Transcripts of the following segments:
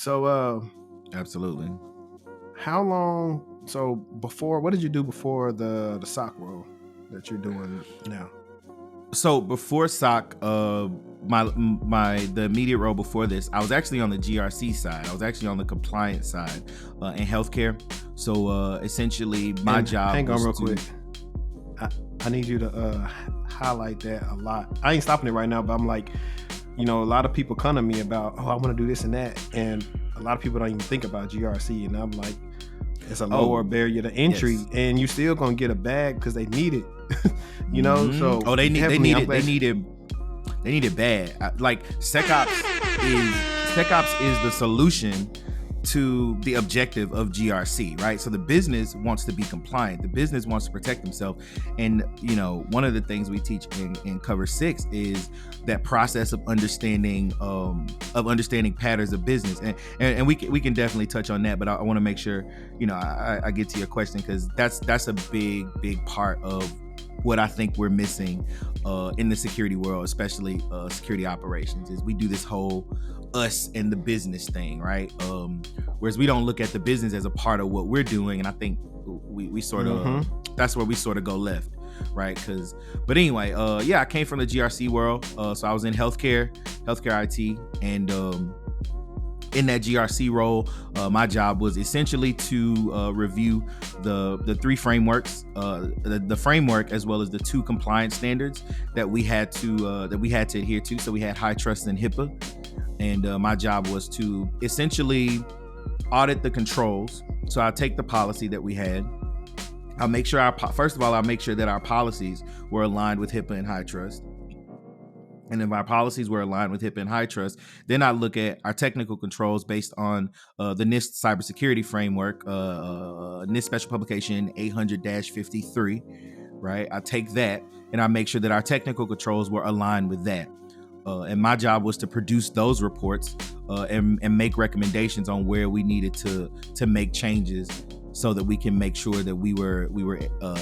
So, Absolutely. how long? So before, what did you do before the SOC role that you're doing now? So before SOC, the immediate role before this, I was actually on the GRC side. I was actually on the compliance side in healthcare. So essentially, my job. Hang on was real quick. I need you to highlight that a lot. I ain't stopping it right now, but I'm like, a lot of people come to me about, I want to do this and that, and a lot of people don't even think about GRC, and I'm like, it's a lower barrier to entry, yes. And you still gonna get a bag because they need it. So they need it bad. Like SecOps is the solution to the objective of GRC, right? So the business wants to be compliant. The business wants to protect themselves. And, one of the things we teach in Cover 6 is that process of understanding patterns of business. And we can definitely touch on that, but I want to make sure, I get to your question, because that's a big part of what I think we're missing in the security world, especially security operations, is we do this whole us and the business thing, right? Whereas we don't look at the business as a part of what we're doing, and I think we sort of that's where we sort of go left, right? But anyway, I came from the GRC world, so I was in healthcare IT, and in that GRC role, my job was essentially to review the three frameworks, the framework as well as the two compliance standards that we had to adhere to. So we had high trust and HIPAA, and my job was to essentially audit the controls. So I take the policy that we had. I'll make sure I'll make sure that our policies were aligned with HIPAA and high trust. And if our policies were aligned with HIPAA and high trust, then I look at our technical controls based on the NIST cybersecurity framework, NIST Special Publication 800-53, right? I take that and I make sure that our technical controls were aligned with that. And my job was to produce those reports and make recommendations on where we needed to make changes, so that we can make sure that we were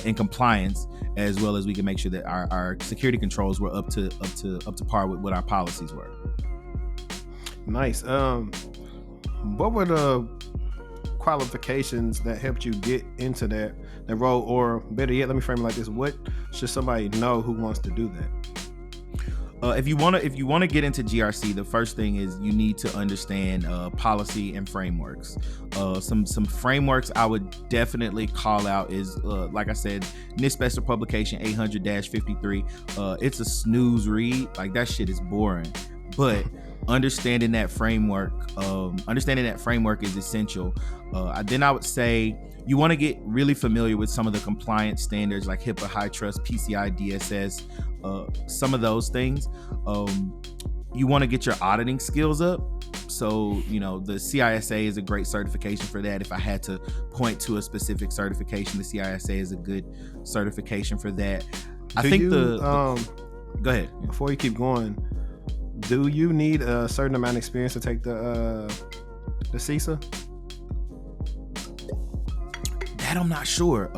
in compliance, as well as we can make sure that our security controls were up to par with what our policies were. Nice. What were the qualifications that helped you get into that role, or better yet, let me frame it like this: what should somebody know who wants to do that? If you want to get into GRC, the first thing is you need to understand policy and frameworks. Some frameworks I would definitely call out is, like I said, NIST Special Publication 800-53. It's a snooze read. Like, that shit is boring. But understanding that framework is essential. Then I would say you want to get really familiar with some of the compliance standards like HIPAA, high trust, PCI DSS, some of those things. You want to get your auditing skills up. So, the CISA is a great certification for that. If I had to point to a specific certification, the CISA is a good certification for that. Go ahead. Before you keep going, do you need a certain amount of experience to take the CISA? That I'm not sure.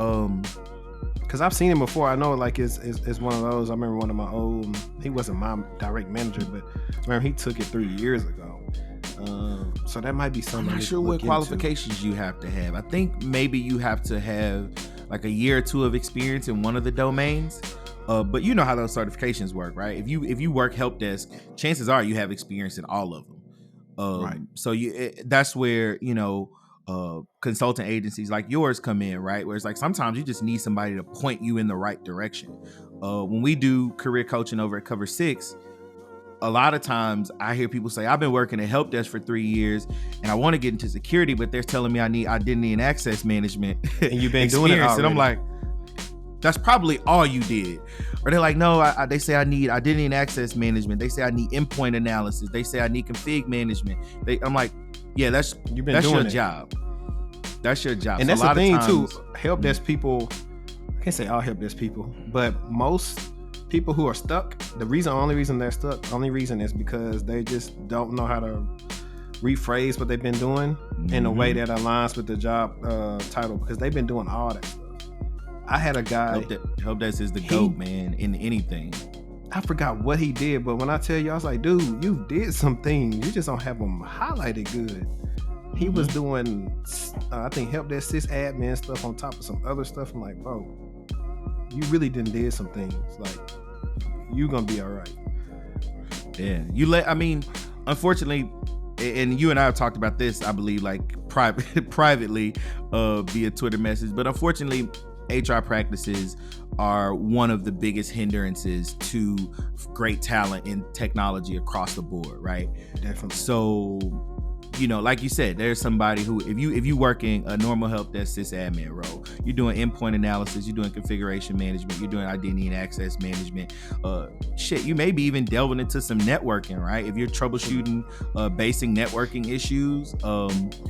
Because I've seen him before. I know, like, it's one of those. I remember one of my old, he wasn't my direct manager, but I remember he took it 3 years ago. So that might be something. I'm not sure what qualifications you have to have. I think maybe you have to have like a year or two of experience in one of the domains. But you know how those certifications work, right? If you work help desk, chances are you have experience in all of them. Right. So that's where, consultant agencies like yours come in, right? Where it's like sometimes you just need somebody to point you in the right direction. When we do career coaching over at Cover 6, a lot of times I hear people say, I've been working at help desk for 3 years and I want to get into security, but they're telling me I need identity and access management. And you've been doing it already. And I'm like, that's probably all you did. Or they're like, no, they say I need identity and access management. They say I need endpoint analysis. They say I need config management. I'm like, yeah, that's your job. That's your job. And so that's the thing too. Help desk people, I can't say all help desk people, but most people who are stuck, the only reason they're stuck is because they just don't know how to rephrase what they've been doing in a way that aligns with the job title, because they've been doing all that stuff. I had a guy. Help desk is the GOAT, man, in anything. I forgot what he did, but when I tell you, I was like, dude, you did some things. You just don't have them highlighted good. he was doing, I think, help desk sysadmin stuff on top of some other stuff. I'm like, bro, you really did some things. Like, you gonna be all right. Yeah, unfortunately, and you and I have talked about this, I believe, like privately via Twitter message, but unfortunately, HR practices are one of the biggest hindrances to great talent in technology across the board, right? Definitely. So, like you said, there's somebody who, if you working a normal help desk sysadmin role, you're doing endpoint analysis, you're doing configuration management, you're doing identity and access management, you may be even delving into some networking, right? If you're troubleshooting basic networking issues,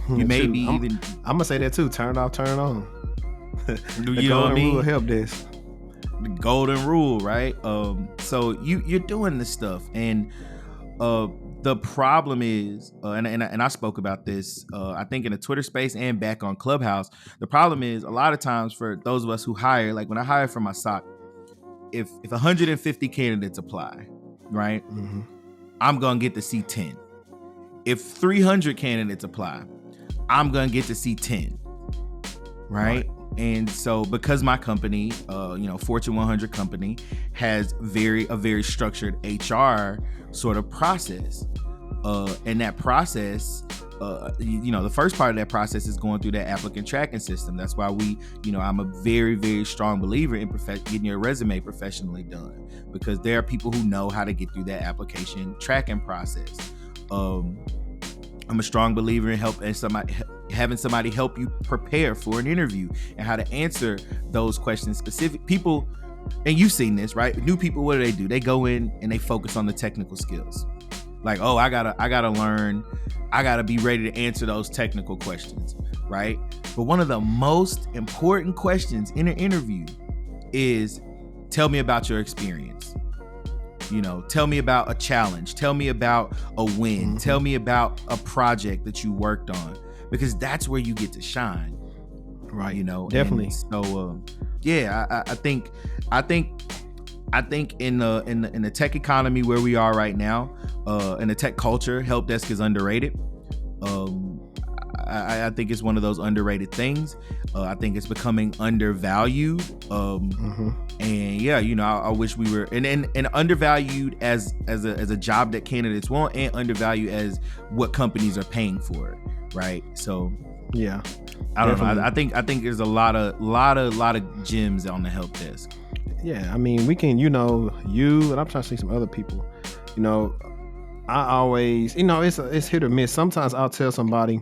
you may be even. I'm gonna say that too. Turn it off, turn it on. You know what I mean? Rule help desk. The golden rule, right? So you're doing this stuff, and the problem is, and I spoke about this, I think in the Twitter space and back on Clubhouse. The problem is, a lot of times for those of us who hire, like when I hire for my SOC, if 150 candidates apply, right, I'm gonna get to see 10. If 300 candidates apply, I'm gonna get to see 10, right? And so, because my company, Fortune 100 company, has a very structured HR sort of process, and that process, the first part of that process is going through that applicant tracking system. That's why I'm a very strong believer in getting your resume professionally done, because there are people who know how to get through that application tracking process. I'm a strong believer in having somebody help you prepare for an interview and how to answer those questions. Specific people, and you've seen this, right? New people, what do? They go in and they focus on the technical skills. Like, oh, I gotta learn, I gotta be ready to answer those technical questions, right? But one of the most important questions in an interview is, tell me about your experience. Tell me about a challenge. Tell me about a win. Tell me about a project that you worked on, because that's where you get to shine. Right. Definitely. And so, I think in the tech economy where we are right now, in the tech culture, help desk is underrated. I think it's one of those underrated things. I think it's becoming undervalued. And I wish we were and undervalued as a job that candidates want, and undervalued as what companies are paying for it, right? So yeah, I don't know. I think there's a lot of gems on the help desk. Yeah, I mean, we can, you and I'm trying to see some other people. I always, it's hit or miss. Sometimes I'll tell somebody,